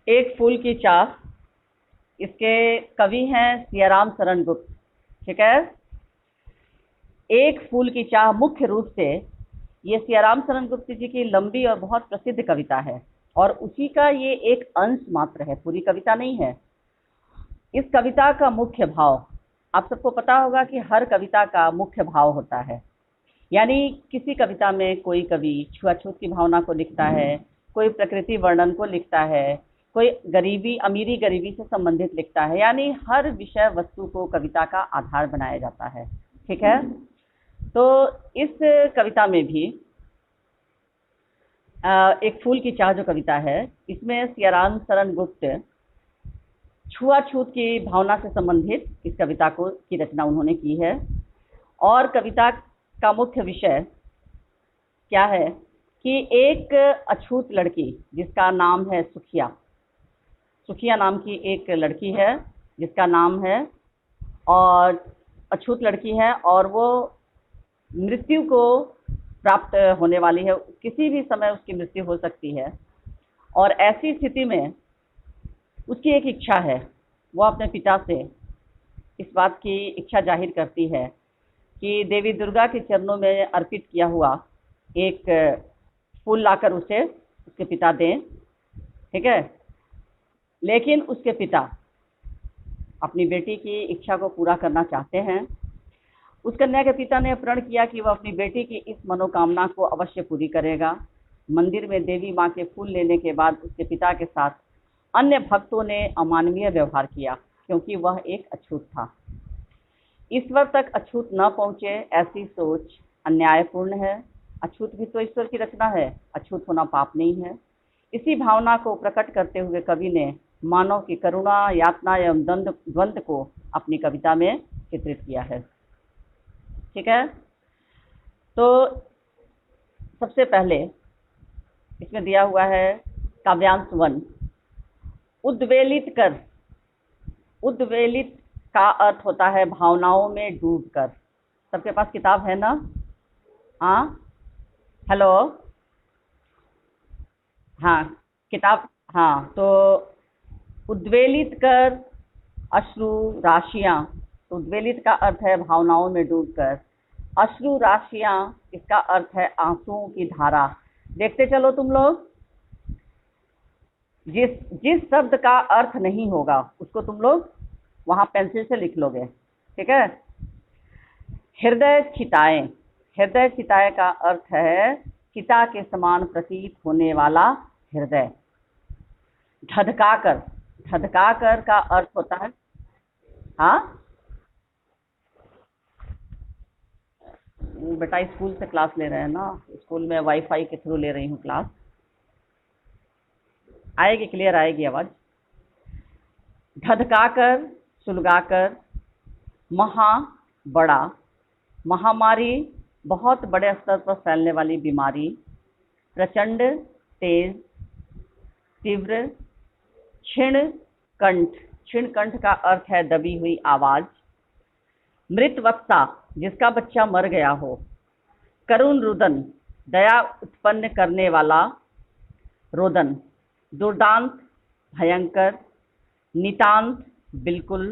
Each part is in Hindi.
एक फूल की चाह। इसके कवि हैं सियाराम शरण गुप्त। ठीक है। एक फूल की चाह मुख्य रूप से ये सियाराम शरण गुप्त जी की लंबी और बहुत प्रसिद्ध कविता है, और उसी का ये एक अंश मात्र है, पूरी कविता नहीं है। इस कविता का मुख्य भाव, आप सबको पता होगा कि हर कविता का मुख्य भाव होता है। यानी किसी कविता में कोई कवि छुआछूत की भावना को लिखता है, कोई प्रकृति वर्णन को लिखता है, कोई गरीबी अमीरी गरीबी से संबंधित लिखता है। यानी हर विषय वस्तु को कविता का आधार बनाया जाता है। ठीक है। तो इस कविता में भी एक फूल की चाह जो कविता है, इसमें सियाराम शरण गुप्त छुआछूत की भावना से संबंधित इस कविता को की रचना उन्होंने की है। और कविता का मुख्य विषय क्या है कि एक अछूत लड़की जिसका नाम है सुखिया, सुखिया नाम की एक लड़की है जिसका नाम है, और अछूत लड़की है और वो मृत्यु को प्राप्त होने वाली है, किसी भी समय उसकी मृत्यु हो सकती है। और ऐसी स्थिति में उसकी एक इच्छा है, वो अपने पिता से इस बात की इच्छा जाहिर करती है कि देवी दुर्गा के चरणों में अर्पित किया हुआ एक फूल लाकर उसे उसके पिता दें। ठीक है। लेकिन उसके पिता अपनी बेटी की इच्छा को पूरा करना चाहते हैं। उस कन्या के पिता ने प्रण किया कि वह अपनी बेटी की इस मनोकामना को अवश्य पूरी करेगा। मंदिर में देवी माँ के फूल लेने के बाद उसके पिता के साथ अन्य भक्तों ने अमानवीय व्यवहार किया, क्योंकि वह एक अछूत था। ईश्वर तक अछूत न पहुँचे, ऐसी सोच अन्यायपूर्ण है। अछूत भी तो ईश्वर की रचना है, अछूत होना पाप नहीं है। इसी भावना को प्रकट करते हुए कवि ने मानव की करुणा, यातना एवं द्वंद्व को अपनी कविता में चित्रित किया है। ठीक है। तो सबसे पहले इसमें दिया हुआ है काव्यांश 1, उद्वेलित कर। उद्वेलित का अर्थ होता है भावनाओं में डूबकर। सबके पास किताब है ना? हाँ, हेलो, हाँ, किताब। हाँ, तो उद्वेलित कर अश्रु राशियां। तो उद्वेलित का अर्थ है भावनाओं में डूबकर, अश्रु राशियां इसका अर्थ है आंसुओं की धारा। देखते चलो तुम लोग, जिस जिस शब्द का अर्थ नहीं होगा उसको तुम लोग वहां पेंसिल से लिख लोगे। ठीक है। हृदय चिताएं। हृदय चिताएं का अर्थ है चिता के समान प्रतीत होने वाला हृदय। धधकाकर। धधकाकर का अर्थ होता है, हाँ बेटा स्कूल से क्लास ले रहे हैं ना, स्कूल में वाईफाई के थ्रू ले रही हूँ क्लास। आएगी, क्लियर आएगी आवाज। धधकाकर, सुलगाकर। महा, बड़ा। महामारी, बहुत बड़े स्तर पर फैलने वाली बीमारी। प्रचंड, तेज, तीव्र। क्षीण कंठ। क्षीण कंठ का अर्थ है दबी हुई आवाज। मृतवत्सा, जिसका बच्चा मर गया हो। करुण रुदन, दया उत्पन्न करने वाला रोदन। दुर्दांत, भयंकर। नितांत, बिल्कुल,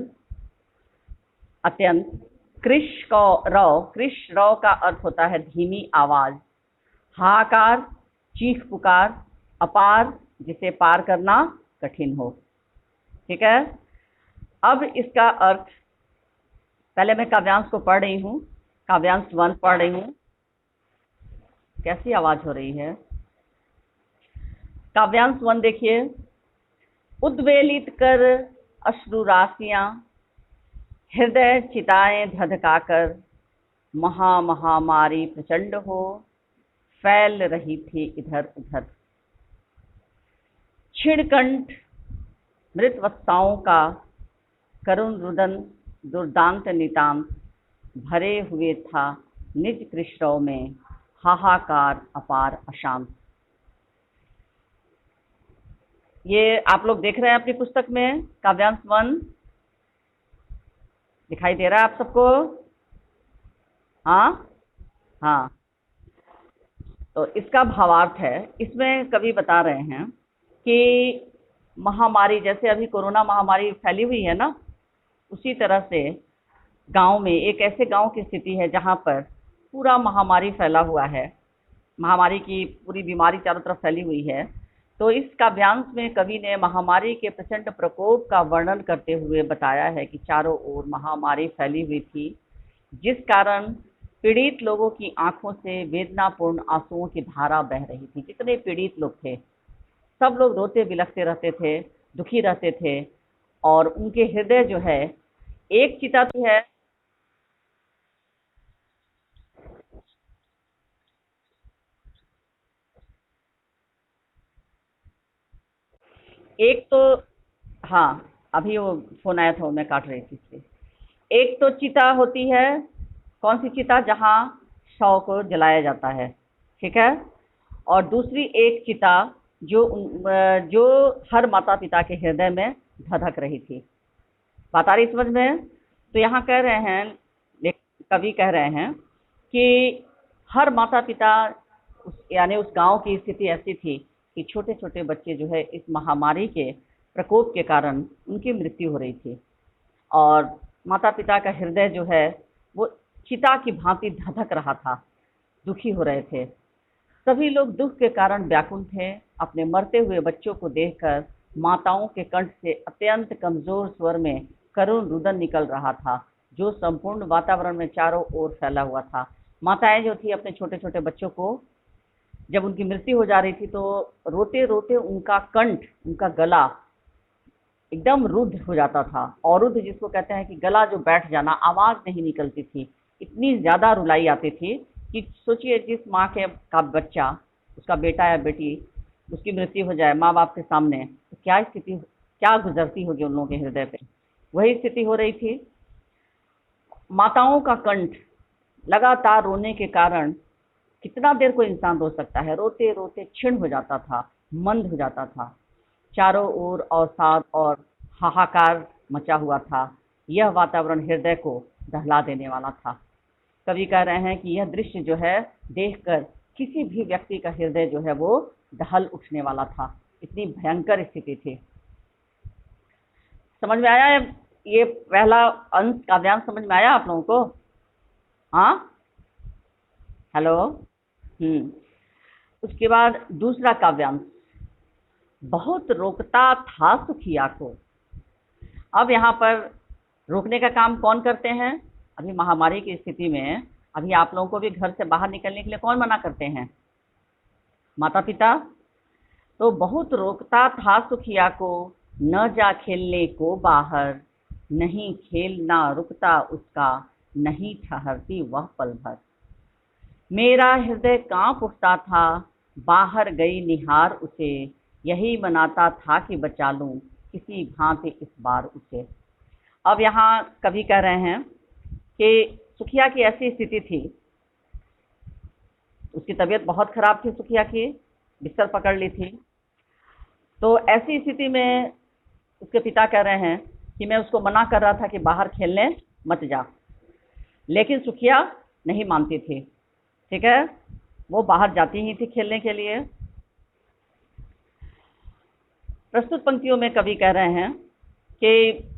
अत्यंत। कृश रव। कृश रव का अर्थ होता है धीमी आवाज। हाहाकार, चीख पुकार। अपार, जिसे पार करना कठिन हो। ठीक है। अब इसका अर्थ, पहले मैं काव्यांश को पढ़ रही हूँ, काव्यांश 1 पढ़ रही हूँ। कैसी आवाज हो रही है? काव्यांश 1 देखिए। उद्वेलित कर अश्रु राशियां, हृदय चिताएं धधकाकर। महामारी प्रचंड हो, फैल रही थी इधर उधर। क्षीणकंठ, मृतवत्साओं का। करुण रुदन, दुर्दांत नितांत। भरे हुए था निज कृष्णों में, हाहाकार अपार अशांत। ये आप लोग देख रहे हैं अपनी पुस्तक में काव्यांश 1, दिखाई दे रहा है आप सबको? हाँ, हाँ। तो इसका भावार्थ है, इसमें कवि बता रहे हैं कि महामारी, जैसे अभी कोरोना महामारी फैली हुई है ना, उसी तरह से गांव में एक ऐसे गांव की स्थिति है जहां पर पूरा महामारी फैला हुआ है। महामारी की पूरी बीमारी चारों तरफ फैली हुई है। तो इस काव्यांश में कवि ने महामारी के प्रचंड प्रकोप का वर्णन करते हुए बताया है कि चारों ओर महामारी फैली हुई थी, जिस कारण पीड़ित लोगों की आंखों से वेदनापूर्ण आंसुओं की धारा बह रही थी। जितने पीड़ित लोग थे, सब लोग रोते बिलखते रहते थे, दुखी रहते थे, और उनके हृदय जो है, एक चिता तो है। एक तो, हाँ, अभी वो फोन आया था, वो मैं काट रही थी इसलिए। एक तो चिता होती है, कौन सी चिता, जहाँ शव को जलाया जाता है, ठीक है। और दूसरी एक चिता जो हर माता पिता के हृदय में धधक रही थी। बात आ रही समझ में? तो यहाँ कह रहे हैं, कवि कह रहे हैं कि हर माता पिता, यानी उस गांव की स्थिति ऐसी थी कि छोटे छोटे बच्चे जो है इस महामारी के प्रकोप के कारण उनकी मृत्यु हो रही थी, और माता पिता का हृदय जो है वो चिता की भांति धधक रहा था, दुखी हो रहे थे। सभी लोग दुख के कारण व्याकुल थे। अपने मरते हुए बच्चों को देखकर माताओं के कंठ से अत्यंत कमजोर स्वर में करुण रुदन निकल रहा था, जो संपूर्ण वातावरण में चारों ओर फैला हुआ था। माताएं जो थी अपने छोटे छोटे बच्चों को, जब उनकी मृत्यु हो जा रही थी, तो रोते रोते उनका कंठ, उनका गला एकदम रुद्ध हो जाता था। और रुद्ध जिसको कहते हैं कि गला जो बैठ जाना, आवाज नहीं निकलती थी, इतनी ज्यादा रुलाई आती थी कि सोचिए, जिस माँ के का बच्चा, उसका बेटा या बेटी, उसकी मृत्यु हो जाए माँ बाप के सामने, तो क्या स्थिति, क्या गुजरती होगी उन लोगों के हृदय पे। वही स्थिति हो रही थी। माताओं का कंठ लगातार रोने के कारण, कितना देर कोई इंसान रो सकता है, रोते रोते क्षीण हो जाता था, मंद हो जाता था। चारों ओर अवसाद और हाहाकार मचा हुआ था। यह वातावरण हृदय को दहला देने वाला था। कवि कह रहे हैं कि यह दृश्य जो है देखकर किसी भी व्यक्ति का हृदय जो है वो दहल उठने वाला था। इतनी भयंकर स्थिति थी। समझ में आया? ये पहला अंश काव्यांश समझ में आया आप लोगों को? हाँ, हेलो। हम्म। उसके बाद दूसरा काव्यांश, बहुत रोकता था सुखिया को। अब यहाँ पर रोकने का काम कौन करते हैं? अभी महामारी की स्थिति में अभी आप लोगों को भी घर से बाहर निकलने के लिए कौन मना करते हैं? माता पिता। तो बहुत रोकता था सुखिया को, न जा खेलने को बाहर, नहीं खेलना रुकता उसका, नहीं ठहरती वह पल भर। मेरा हृदय कांप उठता था, बाहर गई निहार उसे, यही मनाता था कि बचा लूं किसी भांति इस बार उसे। अब यहाँ कवि कह रहे हैं कि सुखिया की ऐसी स्थिति थी, उसकी तबीयत बहुत खराब थी, सुखिया की बिस्तर पकड़ ली थी। तो ऐसी स्थिति में उसके पिता कह रहे हैं कि मैं उसको मना कर रहा था कि बाहर खेलने मत जा, लेकिन सुखिया नहीं मानती थी, ठीक है। वो बाहर जाती ही थी खेलने के लिए। प्रस्तुत पंक्तियों में कवि कह रहे हैं कि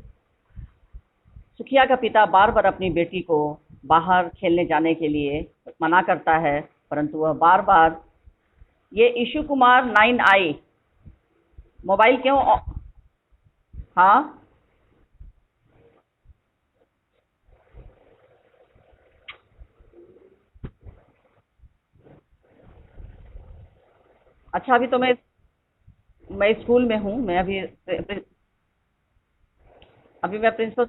सुखिया का पिता बार बार अपनी बेटी को बाहर खेलने जाने के लिए मना करता है, परंतु वह बार बार, ये ईशु कुमार 9i, मोबाइल क्यों हाँ, अच्छा, अभी तो मैं स्कूल में हूँ। मैं अभी मैं प्रिंसिपल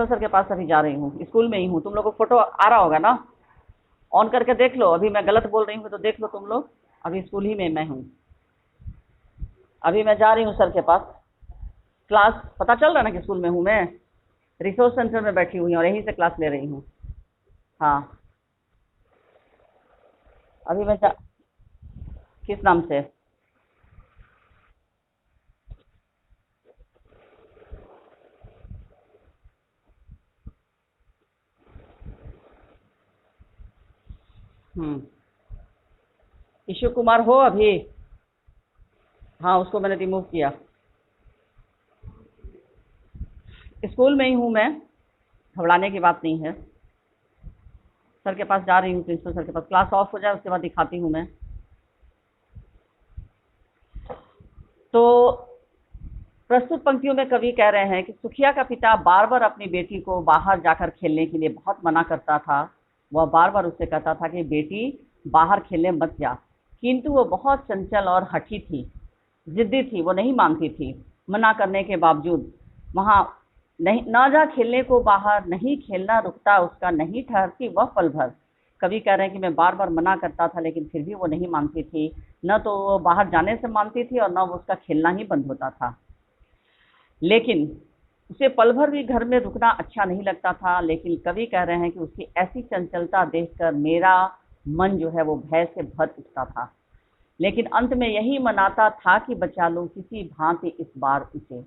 सर के पास अभी जा रही हूँ, स्कूल में ही हूँ। तुम लोग को फोटो आ रहा होगा ना? ऑन करके देख लो, अभी मैं गलत बोल रही हूँ तो देख लो तुम लोग। अभी स्कूल ही में मैं हूँ, अभी मैं जा रही हूँ सर के पास। क्लास पता चल रहा है ना कि स्कूल में हूँ मैं? रिसोर्स सेंटर में बैठी हुई हूँ और यहीं से क्लास ले रही हूँ। हाँ, अभी किस नाम से? ईशु कुमार हो अभी? हाँ, उसको मैंने रिमूव किया। स्कूल में ही हूँ मैं, घबराने की बात नहीं है। सर के पास जा रही हूँ, प्रिंसिपल सर के पास। क्लास ऑफ हो जाए उसके बाद दिखाती हूँ मैं। तो प्रस्तुत पंक्तियों में कवि कह रहे हैं कि सुखिया का पिता बार बार अपनी बेटी को बाहर जाकर खेलने के लिए बहुत मना करता था। वह बार बार उससे कहता था कि बेटी बाहर खेलने मत जा, किंतु वो बहुत चंचल और हठी थी, जिद्दी थी, वो नहीं मानती थी। मना करने के बावजूद वहाँ नहीं, ना जा खेलने को बाहर, नहीं खेलना रुकता उसका, नहीं ठहरती वह पल भर। कवि कह रहे हैं कि मैं बार बार मना करता था लेकिन फिर भी वो नहीं मानती थी। न तो वो बाहर जाने से मानती थी और न वो उसका खेलना ही बंद होता था। लेकिन उसे पल भर भी घर में रुकना अच्छा नहीं लगता था। लेकिन कवि कह रहे हैं कि उसकी ऐसी चंचलता देखकर मेरा मन जो है वो भय से भर उठता था, लेकिन अंत में यही मनाता था कि बचा लूं किसी भांति इस बार उसे।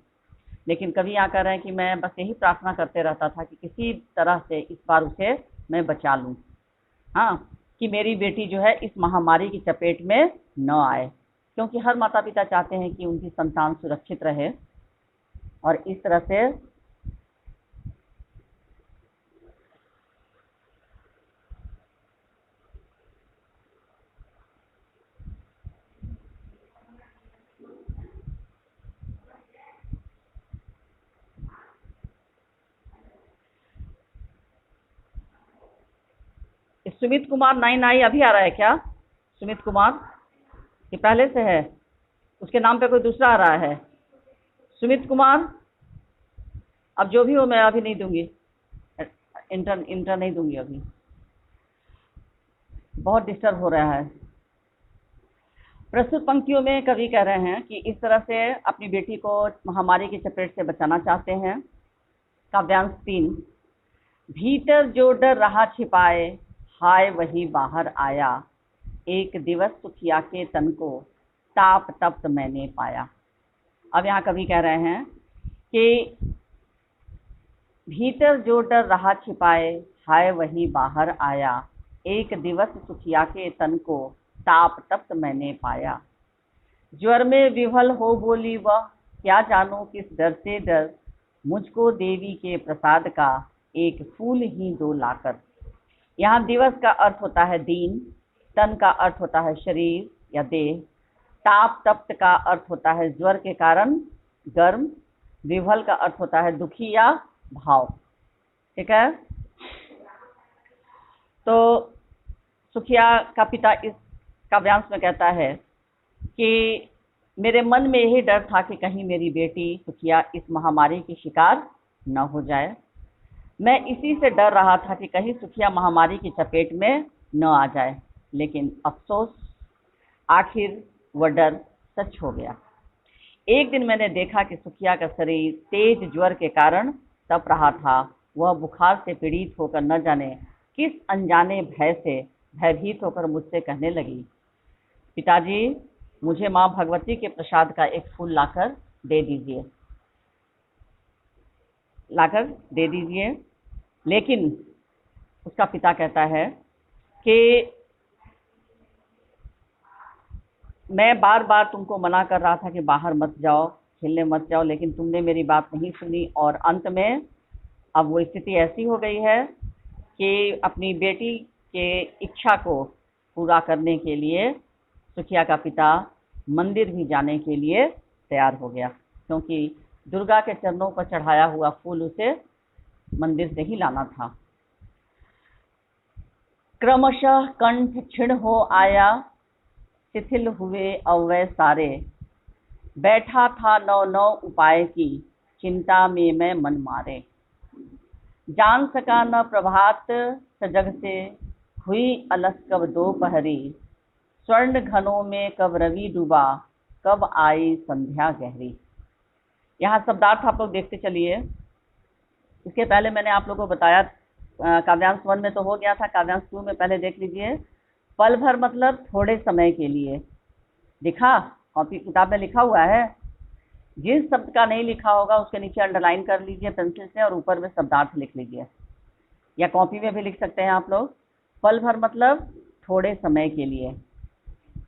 लेकिन कवि यहाँ कह रहे हैं कि मैं बस यही प्रार्थना करते रहता था कि किसी तरह से इस बार उसे मैं बचा लूं, हाँ, कि मेरी बेटी जो है इस महामारी की चपेट में न आए, क्योंकि हर माता पिता चाहते हैं कि उनकी संतान सुरक्षित रहे। और इस तरह से सुमित कुमार 9 अभी आ रहा है क्या? सुमित कुमार ये पहले से है, उसके नाम पे कोई दूसरा आ रहा है। सुमित कुमार, अब जो भी हो मैं अभी नहीं दूंगी, इंटर इंटर नहीं दूंगी अभी, बहुत डिस्टर्ब हो रहा है। प्रस्तुत पंक्तियों में कवि कह रहे हैं कि इस तरह से अपनी बेटी को महामारी की चपेट से बचाना चाहते हैं। काव्यांश 3। भीतर जो डर रहा छिपाए, हाय वही बाहर आया, एक दिवस सुखिया के तन को ताप तप्त मैंने पाया। अब यहाँ कवि कह रहे हैं कि भीतर जो डर रहा छिपाए, हाय वही बाहर आया, एक दिवस सुखिया के तन को ताप तप्त मैंने पाया। ज्वर में विह्वल हो बोली वह, क्या जानूं किस डर से डर, मुझको देवी के प्रसाद का एक फूल ही दो लाकर। यहाँ दिवस का अर्थ होता है दिन, तन का अर्थ होता है शरीर या देह, ताप तप्त का अर्थ होता है ज्वर के कारण गर्म, विह्वल का अर्थ होता है दुखी या भाव। ठीक है, तो सुखिया का पिता इस काव्यांश में कहता है कि मेरे मन में यही डर था कि कहीं मेरी बेटी सुखिया इस महामारी की शिकार न हो जाए। मैं इसी से डर रहा था कि कहीं सुखिया महामारी की चपेट में न आ जाए। लेकिन अफसोस, आखिर वह डर सच हो गया। एक दिन मैंने देखा कि सुखिया का शरीर तेज ज्वर के कारण तप रहा था। वह बुखार से पीड़ित होकर न जाने किस अनजाने भय से भयभीत होकर मुझसे कहने लगी, पिताजी मुझे माँ भगवती के प्रसाद का एक फूल लाकर दे दीजिए, लाकर दे दीजिए। लेकिन उसका पिता कहता है कि मैं बार बार तुमको मना कर रहा था कि बाहर मत जाओ, खेलने मत जाओ, लेकिन तुमने मेरी बात नहीं सुनी और अंत में अब वो स्थिति ऐसी हो गई है कि अपनी बेटी के इच्छा को पूरा करने के लिए सुखिया का पिता मंदिर भी जाने के लिए तैयार हो गया, क्योंकि दुर्गा के चरणों पर चढ़ाया हुआ फूल उसे मंदिर से ही लाना था। क्रमशः कंठ क्षीण हो आया, शिथिल हुए अव्यय सारे, बैठा था नौ नौ उपाय की, चिंता में मैं मन मारे। जान सका न प्रभात सजग से, हुई अलस कब दोपहरी, स्वर्ण घनों में कब रवि डूबा, कब आई संध्या गहरी। यहाँ शब्दार्थ आप लोग देखते चलिए। इसके पहले मैंने आप लोगों को बताया, काव्यांश 1 में तो हो गया था, काव्यांश 2 में पहले देख लीजिए। पल भर मतलब थोड़े समय के लिए। लिखा, कॉपी किताब में लिखा हुआ है। जिस शब्द का नहीं लिखा होगा उसके नीचे अंडरलाइन कर लीजिए पेंसिल से और ऊपर में शब्दार्थ लिख लीजिए, या कॉपी में भी लिख सकते हैं आप लोग। पल भर मतलब थोड़े समय के लिए।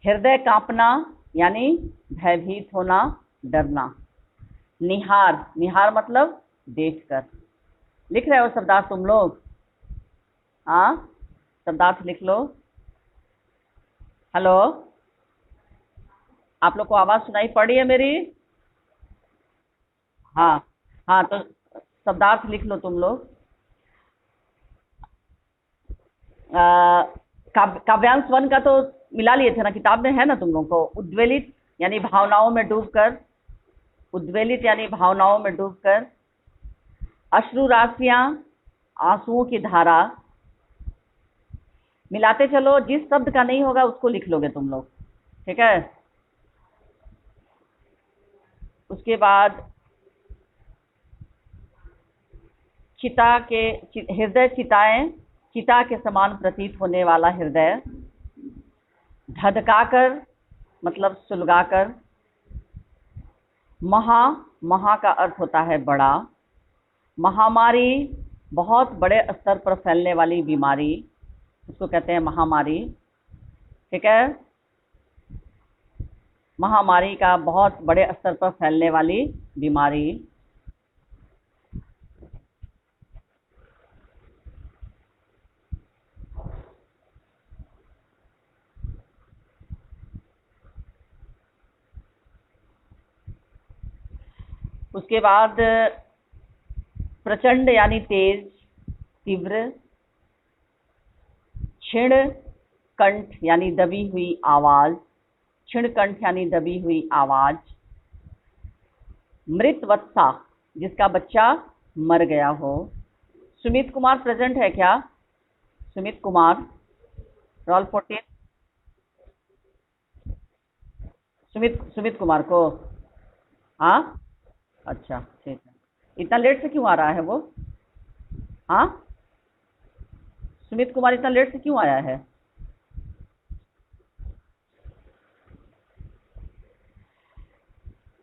हृदय कांपना यानी भयभीत होना, डरना। निहार, निहार मतलब देखकर। लिख रहे हो शब्दार्थ तुम लोग? हाँ, शब्दार्थ लिख लो। हेलो, आप लोग को आवाज सुनाई पड़ रही है मेरी? हाँ, हाँ, तो शब्दार्थ लिख लो तुम लोग। काव्यांश वन का तो मिला लिए थे ना, किताब में है ना तुम लोगों को? उद्वेलित यानी भावनाओं में डूबकर, उद्वेलित यानी भावनाओं में डूबकर। अश्रु राशियां, आंसुओं की धारा। मिलाते चलो, जिस शब्द का नहीं होगा उसको लिख लोगे तुम लोग, ठीक है? उसके बाद चिता के, हृदय चिताएं, चिता के समान प्रतीत होने वाला हृदय। धधकाकर मतलब सुलगाकर। महा, महा का अर्थ होता है बड़ा। महामारी, बहुत बड़े स्तर पर फैलने वाली बीमारी, उसको कहते हैं महामारी, ठीक है? महामारी का बहुत बड़े स्तर पर फैलने वाली बीमारी। उसके बाद प्रचंड यानी तेज, तीव्र। क्षीण कंठ यानी दबी हुई आवाज, क्षीण कंठ यानी दबी हुई आवाज। मृत वत्सा, जिसका बच्चा मर गया हो। सुमित कुमार प्रेजेंट है क्या? सुमित कुमार, रोल 14। सुमित, सुमित कुमार को? हाँ, अच्छा, ठीक है। इतना लेट से क्यों आ रहा है वो? हाँ, सुमित कुमार इतना लेट से क्यों आया है?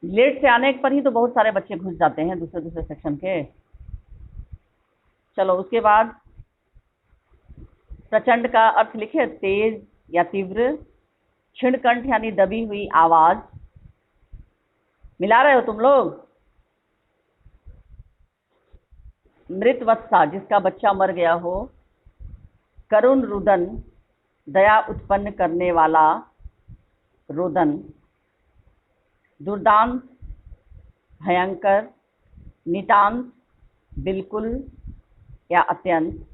लेट से आने पर ही तो बहुत सारे बच्चे घुस जाते हैं दूसरे दूसरे सेक्शन के। चलो, उसके बाद प्रचंड का अर्थ लिखे, तेज या तीव्र। क्षीण कंठ यानी दबी हुई आवाज। मिला रहे हो तुम लोग? मृत वत्सा, जिसका बच्चा मर गया हो। करुण रुदन, दया उत्पन्न करने वाला रुदन। दुर्दांत, भयंकर। नितांत, बिल्कुल या अत्यंत।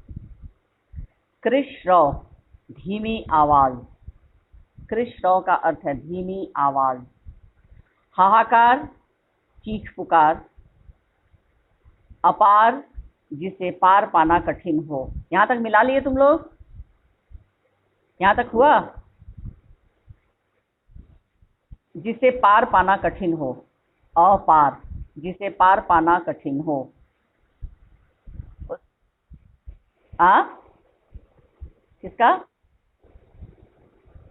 कृष्ण, धीमी आवाज। कृष्ण का अर्थ है धीमी आवाज। हाहाकार, चीख पुकार। अपार, जिसे पार पाना कठिन हो। यहां तक मिला लिए तुम लोग? यहां तक हुआ? जिसे पार पाना कठिन हो। अपार, जिसे पार पाना कठिन हो। आ किसका?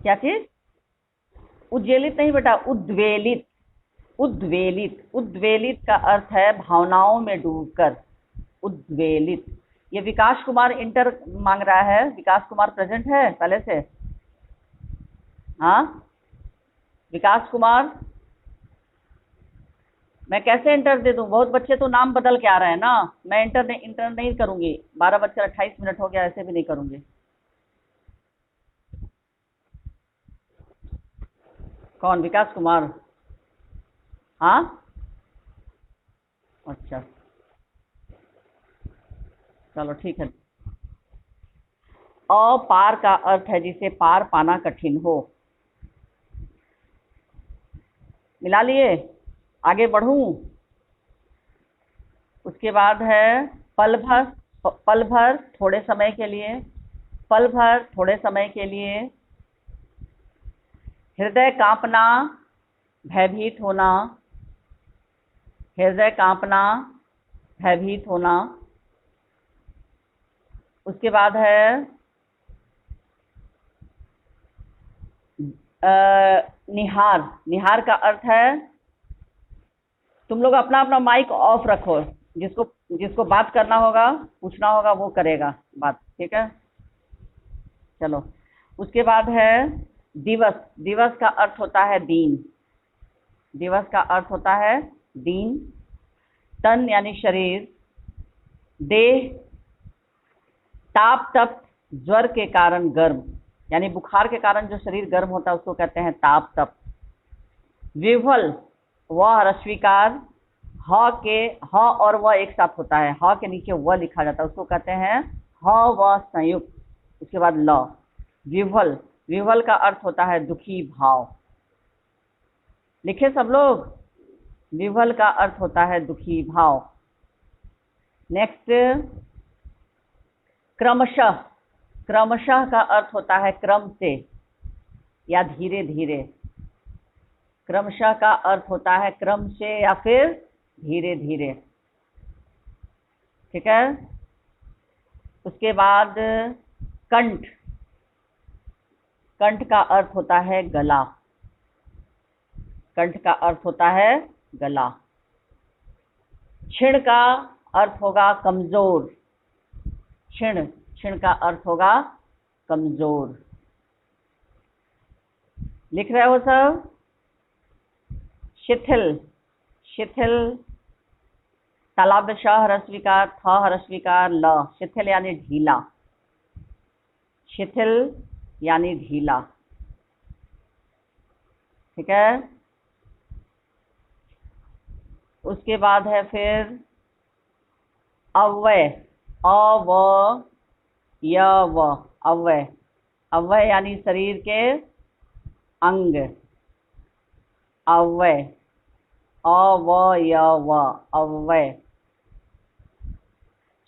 क्या चीज? उज्ज्वलित नहीं बेटा, उद्वेलित। उद्वेलित, उद्वेलित का अर्थ है भावनाओं में डूबकर। उद्वेलित। ये विकास कुमार इंटर मांग रहा है। विकास कुमार प्रेजेंट है पहले से? हाँ, विकास कुमार। मैं कैसे इंटर दे दूं? बहुत बच्चे तो नाम बदल के आ रहे हैं ना। मैं इंटर नहीं करूंगी। 12:28 हो गया, ऐसे भी नहीं करूंगी। कौन? विकास कुमार? हाँ, अच्छा, चलो ठीक है। अपार का अर्थ है जिसे पार पाना कठिन हो। मिला लिए? आगे बढ़ूं? उसके बाद है पल भर, पल भर थोड़े समय के लिए। पल भर थोड़े समय के लिए। हृदय कांपना, भयभीत होना। हृदय कांपना, भयभीत होना। उसके बाद है निहार। निहार का अर्थ है, तुम लोग अपना अपना माइक ऑफ रखो। जिसको जिसको बात करना होगा, पूछना होगा, वो करेगा बात, ठीक है? चलो, उसके बाद है दिवस, दिवस का अर्थ होता है दिन, दिवस का अर्थ होता है दिन। तन यानी शरीर, देह, ताप तप्त, ज्वर के कारण गर्म, यानी बुखार के कारण जो शरीर गर्म होता है उसको कहते हैं ताप तप्त। विह्वल, व ह्रस्वीकार, ह और व एक साथ होता है, ह के नीचे व लिखा जाता है, उसको कहते हैं ह व संयुक्त, उसके बाद ल। विह्वल, विह्वल का अर्थ होता है दुखी भाव। लिखे सब लोग, विह्वल का अर्थ होता है दुखी भाव। नेक्स्ट, क्रमशः, क्रमशः का अर्थ होता है क्रम से या धीरे धीरे। क्रमशः का अर्थ होता है क्रम से या फिर धीरे धीरे, ठीक है। उसके बाद कंठ, कंठ का अर्थ होता है गला, कंठ का अर्थ होता है गला। क्षीण का अर्थ होगा कमजोर, क्षीण, क्षीण का अर्थ होगा कमजोर। लिख रहे हो सब? शिथिल, शिथिल, तालाब श ह्रस्वीकार, थ ह्रस्वीकार, ल, शिथिल यानी ढीला, शिथिल यानी ढीला, ठीक है। उसके बाद है फिर अव्यय, अव्यय, अव्यय यानी शरीर के अंग, अव्यय, अव्यय,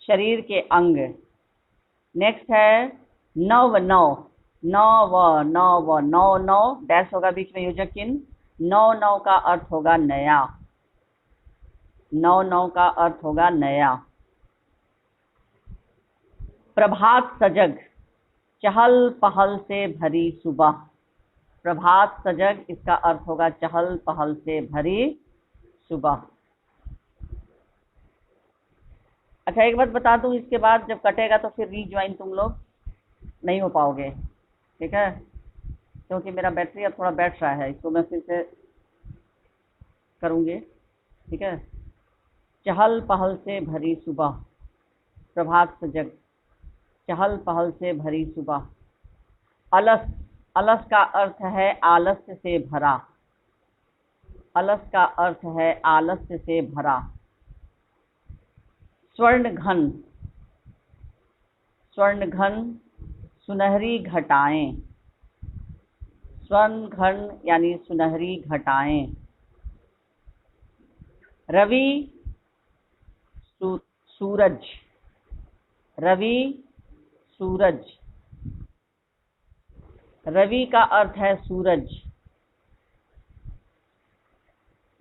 शरीर के अंग। नेक्स्ट है नव, नव, नव डैश होगा बीच में योजक चिन्ह। नव का अर्थ होगा नया, नव का अर्थ होगा नया। प्रभात सजग, चहल पहल से भरी सुबह, प्रभात सजग, इसका अर्थ होगा चहल पहल से भरी सुबह। अच्छा एक बात बता दूं, इसके बाद जब कटेगा तो फिर रीज्वाइन तुम लोग नहीं हो पाओगे, ठीक है, क्योंकि मेरा बैटरी अब थोड़ा बैठ रहा है, इसको मैं फिर से करूँगी, ठीक है। चहल पहल से भरी सुबह, प्रभात सजग, चहल पहल से भरी सुबह। अलस, अलस का अर्थ है आलस्य से भरा, अलस का अर्थ है आलस्य से भरा। स्वर्ण घन, स्वर्ण घन, सुनहरी घटाएं, स्वर्ण घन यानी सुनहरी घटाएं। रवि, सूरज, रवि, सूरज, रवि का अर्थ है सूरज।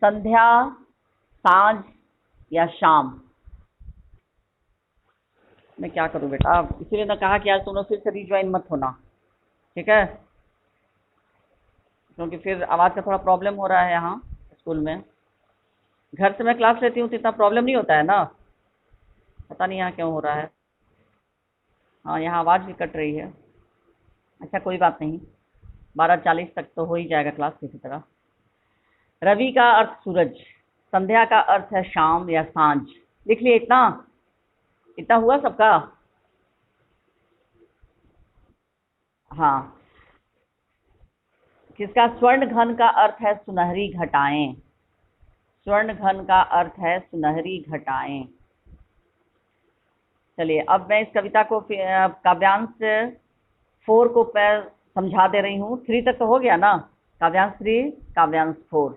संध्या, सांझ या शाम। मैं क्या करूं बेटा, इसीलिए ना कहा कि आज तुम लोग फिर से रीज्वाइन मत होना, ठीक है, क्योंकि फिर आवाज़ का थोड़ा प्रॉब्लम हो रहा है यहाँ स्कूल में। घर से मैं क्लास लेती हूँ तो इतना प्रॉब्लम नहीं होता है ना, पता नहीं यहाँ क्यों हो रहा है। हाँ यहाँ आवाज़ भी कट रही है। अच्छा कोई बात नहीं, 12:40 तक तो हो ही जाएगा क्लास किसी तरह। रवि का अर्थ सूरज, संध्या का अर्थ है शाम या सांझ। लिख लिए इतना? इतना हुआ सबका? हाँ। किसका? स्वर्ण घन का अर्थ है सुनहरी घटाएं, स्वर्ण घन का अर्थ है सुनहरी घटाएं। चलिए अब मैं इस कविता को काव्यांश 4 को मैं समझा दे रही हूँ। 3 तक तो हो गया ना, काव्यांश 3, काव्यांश 4।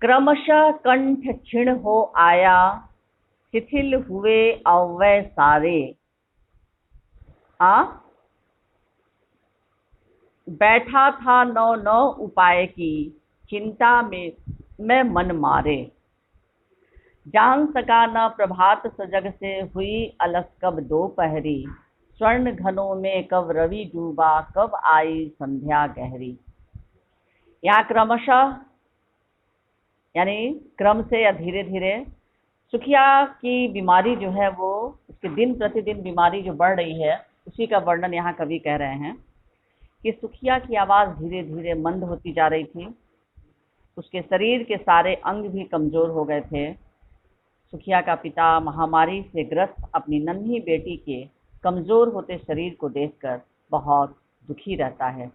क्रमशः कंठ क्षीण हो आया, शिथिल हुए अव्यय सारे। बैठा था नौ नौ उपाय की, चिंता में मैं मन मारे। जान सका न प्रभात सजग से, हुई अलस कब दोपहरी। स्वर्ण घनों में कब रवि डूबा, कब आई संध्या गहरी। यहाँ क्रमशः यानी क्रम से या धीरे धीरे, सुखिया की बीमारी जो है वो, उसके दिन प्रतिदिन बीमारी जो बढ़ रही है, उसी का वर्णन यहाँ कवि कह रहे हैं कि सुखिया की आवाज़ धीरे धीरे मंद होती जा रही थी। उसके शरीर के सारे अंग भी कमज़ोर हो गए थे। सुखिया का पिता महामारी से ग्रस्त अपनी नन्ही बेटी के कमज़ोर होते शरीर को देखकर बहुत दुखी रहता है।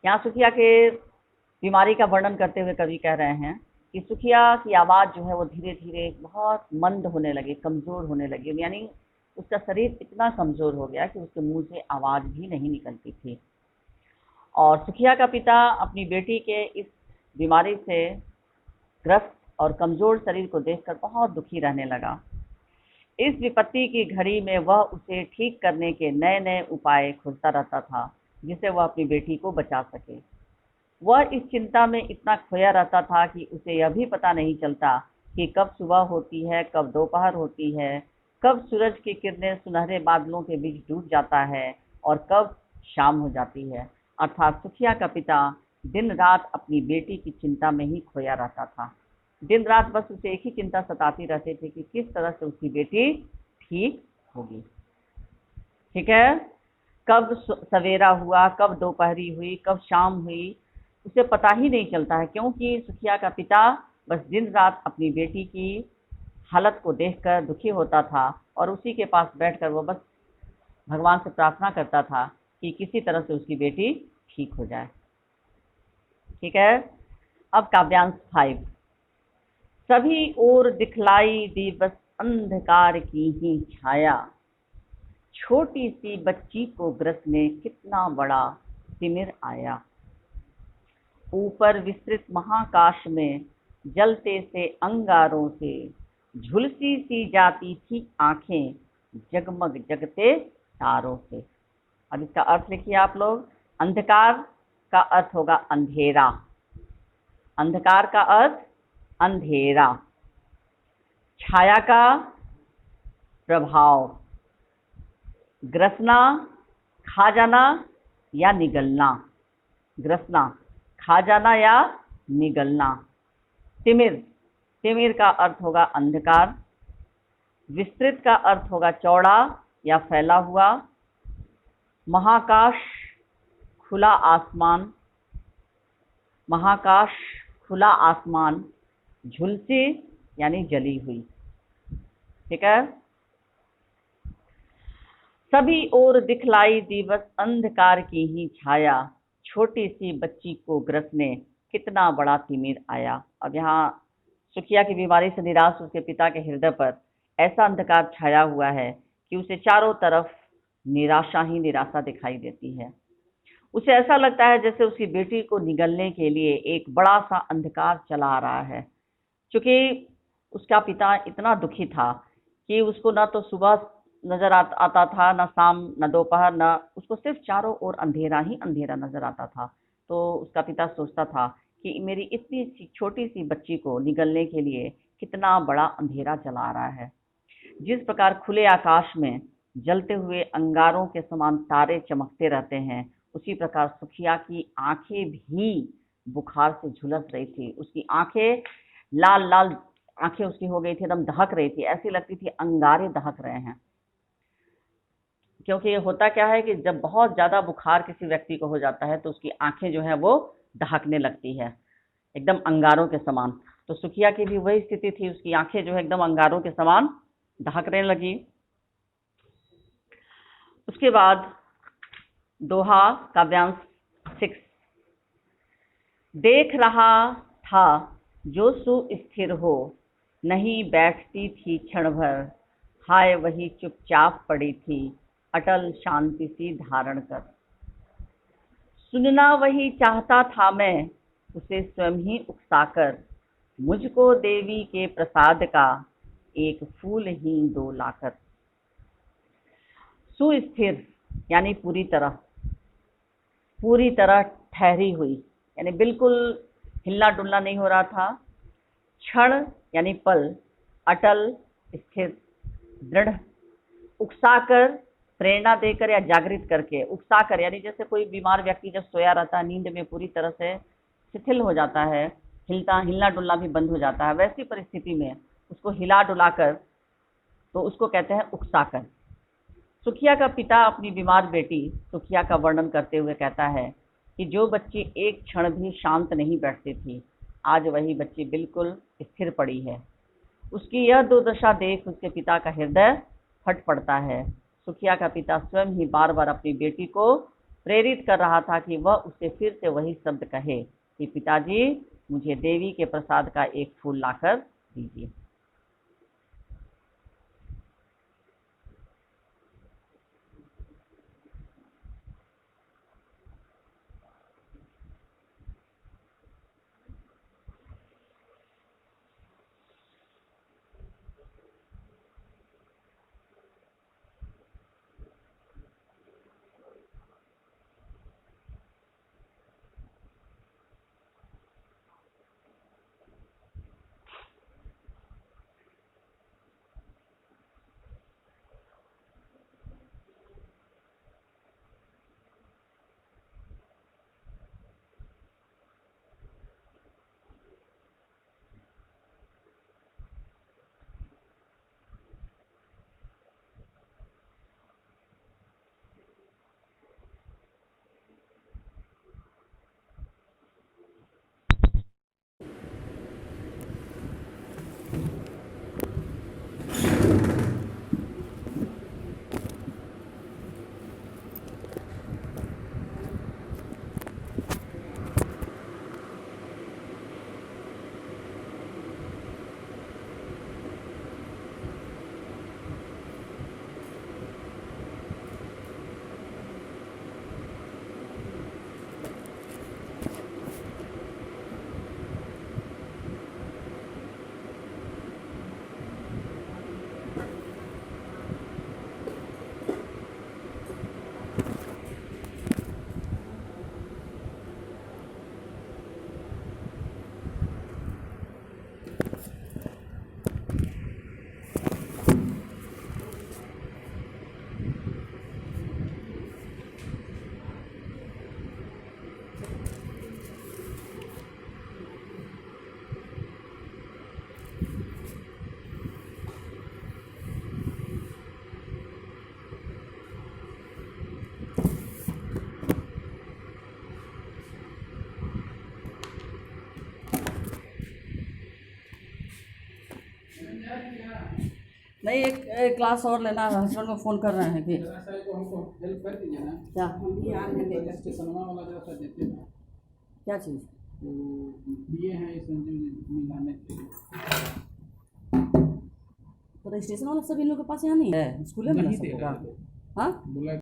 यहाँ सुखिया के बीमारी का वर्णन करते हुए कवि कह रहे हैं कि सुखिया की आवाज़ जो है वो धीरे धीरे बहुत मंद होने लगी, कमज़ोर होने लगी, यानी उसका शरीर इतना कमज़ोर हो गया कि उसके मुंह से आवाज़ भी नहीं निकलती थी। और सुखिया का पिता अपनी बेटी के इस बीमारी से ग्रस्त और कमज़ोर शरीर को देखकर बहुत दुखी रहने लगा। इस विपत्ति की घड़ी में वह उसे ठीक करने के नए नए उपाय खोजता रहता था, जिससे वह अपनी बेटी को बचा सके। वह इस चिंता में इतना खोया रहता था कि उसे यह भी पता नहीं चलता कि कब सुबह होती है, कब दोपहर होती है, कब सूरज की किरणें सुनहरे बादलों के बीच डूब जाता है और कब शाम हो जाती है। अर्थात सुखिया का पिता दिन रात अपनी बेटी की चिंता में ही खोया रहता था। दिन रात बस उसे एक ही चिंता सताती रहती थी कि किस तरह से उसकी बेटी ठीक होगी। ठीक है, कब सवेरा हुआ, कब दोपहरी हुई, कब शाम हुई, उसे पता ही नहीं चलता है, क्योंकि सुखिया का पिता बस दिन रात अपनी बेटी की हालत को देखकर दुखी होता था और उसी के पास बैठकर वो बस भगवान से प्रार्थना करता था कि किसी तरह से उसकी बेटी ठीक हो जाए। ठीक है, अब काव्यांश 5। सभी ओर दिखलाई दी बस अंधकार की ही छाया, छोटी सी बच्ची को ग्रसने कितना बड़ा तिमिर आया। ऊपर विस्तृत महाकाश में जलते से अंगारों से झुलसी सी जाती थी आंखें, जगमग जगते तारों से। अब इसका अर्थ लिखिए आप लोग। अंधकार का अर्थ होगा अंधेरा, अंधकार का अर्थ अंधेरा। छाया का प्रभाव, ग्रसना खा जाना या निगलना, ग्रसना खा जाना या निगलना। तिमिर, तिमिर का अर्थ होगा अंधकार। विस्तृत का अर्थ होगा चौड़ा या फैला हुआ। महाकाश खुला आसमान, महाकाश खुला आसमान। झुलसी यानी जली हुई। ठीक है, सभी ओर दिखलाई दी बस अंधकार की ही छाया, छोटी सी बच्ची को ग्रसने कितना बड़ा तिमिर आया। अब यहाँ सुखिया की बीमारी से निराश उसके पिता के हृदय पर ऐसा अंधकार छाया हुआ है कि उसे चारों तरफ निराशा ही निराशा दिखाई देती है। उसे ऐसा लगता है जैसे उसकी बेटी को निगलने के लिए एक बड़ा सा अंधकार चला आ रहा है। क्योंकि उसका पिता इतना दुखी था कि उसको ना तो सुबह नजर आता था, ना शाम, ना दोपहर, ना, उसको सिर्फ चारों ओर अंधेरा ही अंधेरा नजर आता था। तो उसका पिता सोचता था कि मेरी इतनी छोटी सी बच्ची को निगलने के लिए कितना बड़ा अंधेरा चला आ रहा है। जिस प्रकार खुले आकाश में जलते हुए अंगारों के समान तारे चमकते रहते हैं, उसी प्रकार सुखिया की आंखें भी बुखार से झुलस रही थी। उसकी आंखें लाल लाल आंखें उसकी हो गई थी, एकदम दहक रही थी, ऐसी लगती थी अंगारे दहक रहे हैं। क्योंकि होता क्या है कि जब बहुत ज़्यादा बुखार किसी व्यक्ति को हो जाता है तो उसकी आंखें जो है वो दहकने लगती है, एकदम अंगारों के समान। तो सुखिया की भी वही स्थिति थी, उसकी आंखें जो है एकदम अंगारों के समान दहकने लगी। उसके बाद दोहा काव्यांश 6। देख रहा था जो सुस्थिर हो, नहीं बैठती थी क्षण भर, हाय वही चुपचाप पड़ी थी अटल शांति सी धारण कर। सुनना वही चाहता था मैं, उसे स्वयं ही उकसाकर, मुझको देवी के प्रसाद का एक फूल ही दो लाकर। सुस्थिर यानी पूरी तरह ठहरी हुई, यानी बिल्कुल हिलना डुलना नहीं हो रहा था। क्षण यानी पल, अटल स्थिर दृढ़, उकसाकर प्रेरणा देकर या जागृत करके। उकसाकर यानी जैसे कोई बीमार व्यक्ति जब सोया रहता है, नींद में पूरी तरह से शिथिल हो जाता है, हिलना डुलना भी बंद हो जाता है, वैसी परिस्थिति में उसको हिला डुलाकर, तो उसको कहते हैं उकसाकर। सुखिया का पिता अपनी बीमार बेटी सुखिया का वर्णन करते हुए कहता है कि जो बच्ची एक क्षण भी शांत नहीं बैठती थी, आज वही बच्ची बिल्कुल स्थिर पड़ी है। उसकी यह दुर्दशा देख उसके पिता का हृदय फट पड़ता है। सुखिया का पिता स्वयं ही बार बार अपनी बेटी को प्रेरित कर रहा था कि वह उसे फिर से वही शब्द कहे कि पिताजी, मुझे देवी के प्रसाद का एक फूल लाकर दीजिए। नहीं, एक क्लास और लेना है। हस्बैंड को फ़ोन कर रहे हैं कि हमको हेल्प कर दीजिए ना। क्या हम भी आने देगा स्टेशनवा वाला जरा सा देते ना। क्या चीज़? तो दिए हैं इस मिलाने के लिए। तो रजिस्ट्रेशन वाला सब इन लोगों के पास यहाँ नहीं है, स्कूल में नहीं मिला दे सबको रहा का? है। हाँ बोला